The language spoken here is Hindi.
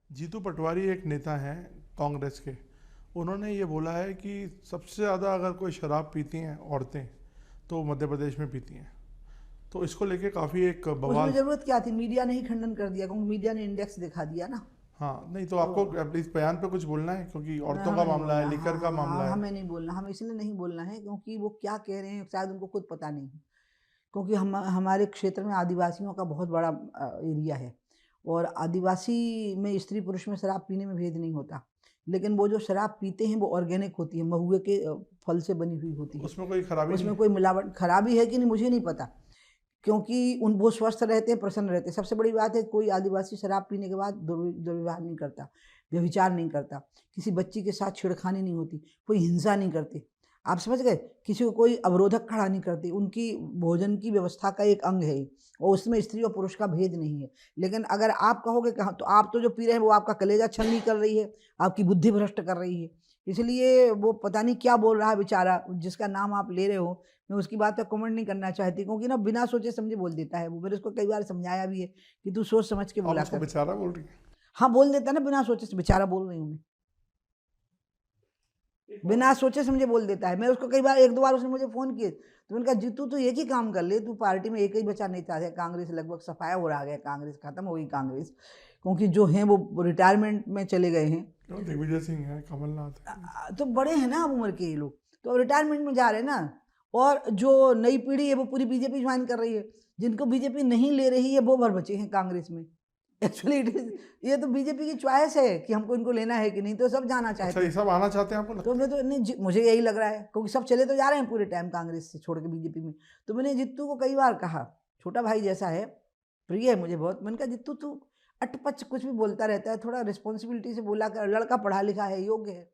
जीतू पटवारी एक नेता हैं कांग्रेस के। उन्होंने ये बोला है कि सबसे ज़्यादा अगर कोई शराब पीती हैं औरतें तो मध्य प्रदेश में पीती हैं। तो इसको लेके काफ़ी एक उसमें बवाल। ज़रूरत क्या थी? मीडिया ने ही खंडन कर दिया, क्योंकि मीडिया ने इंडेक्स दिखा दिया ना। हाँ, नहीं तो तो आपको इस बयान पे कुछ बोलना है क्योंकि नहीं, औरतों हमें का नहीं मामला है, बोलना। हाँ लिकर का हाँ मामला हाँ, है। हमें नहीं बोलना। हमें इसलिए नहीं बोलना है क्योंकि वो क्या कह रहे हैं शायद उनको खुद पता नहीं है। क्योंकि हम हमारे क्षेत्र में आदिवासियों का बहुत बड़ा एरिया है, और आदिवासी में स्त्री पुरुष में शराब पीने में भेद नहीं होता। लेकिन वो जो शराब पीते हैं वो ऑर्गेनिक होती है, महुए के फल से बनी हुई होती है। उसमें कोई खराबी नहीं उसमें है। कोई मिलावट खराबी है कि नहीं मुझे नहीं पता, क्योंकि उन वो स्वस्थ रहते हैं, प्रसन्न रहते हैं। सबसे बड़ी बात है, कोई आदिवासी शराब पीने के बाद दुर्व्यवहार नहीं करता, व्यभिचार नहीं करता, किसी बच्ची के साथ छेड़खानी नहीं होती, कोई हिंसा नहीं करते। आप समझ गए? किसी को कोई अवरोधक खड़ा नहीं करते। उनकी भोजन की व्यवस्था का एक अंग है ये, और उसमें स्त्री और पुरुष का भेद नहीं है। लेकिन अगर आप कहोगे कहाँ, तो आप तो जो पी रहे हैं वो आपका कलेजा छलनी कर रही है, आपकी बुद्धि भ्रष्ट कर रही है। इसलिए वो पता नहीं क्या बोल रहा है बेचारा, जिसका नाम आप ले रहे हो। मैं उसकी बात पे कमेंट नहीं करना चाहती, क्योंकि ना बिना सोचे समझे बोल देता है वो। मैंने उसको कई बार समझाया भी है कि तू सोच समझ के आप बोला उसको कर। बेचारा बोल रही हाँ, बोल देता है ना, बिना सोचे। बेचारा बोल रही हूँ मैं, बिना सोचे समझे बोल देता है। मैं उसको कई बार, एक दो बार उसने मुझे फोन किए, तो मैंने कहा जीतू तू एक ही काम कर ले, तू पार्टी में एक ही बचा नहीं चाहते। कांग्रेस लगभग सफाया हो रहा है, कांग्रेस खत्म हो गई कांग्रेस, क्योंकि जो हैं वो रिटायरमेंट में चले गए हैं। क्यों? दिग्विजय सिंह है, कमलनाथ है। तो बड़े हैं ना अब उम्र के ये लोग, तो रिटायरमेंट में जा रहे हैं ना। और जो नई पीढ़ी है वो पूरी बीजेपी ज्वाइन कर रही है। जिनको बीजेपी नहीं ले रही है वो भर बचे हैं कांग्रेस में। एक्चुअली इट इज, ये तो बीजेपी की चॉइस है कि हमको इनको लेना है कि नहीं, तो सब जाना अच्छा, चाहते ये हैं। सब आना चाहते हैं आपको तो लगता मैं तो नहीं मुझे यही लग रहा है, क्योंकि सब चले तो जा रहे हैं पूरे टाइम कांग्रेस से छोड़ के बीजेपी में। तो मैंने जित्तू को कई बार कहा, छोटा भाई जैसा है, प्रिय है मुझे बहुत। मैंने कहा जित्तू तू अटपच कुछ भी बोलता रहता है, थोड़ा रिस्पॉन्सिबिलिटी से बोला कर, लड़का पढ़ा लिखा है, योग्य है।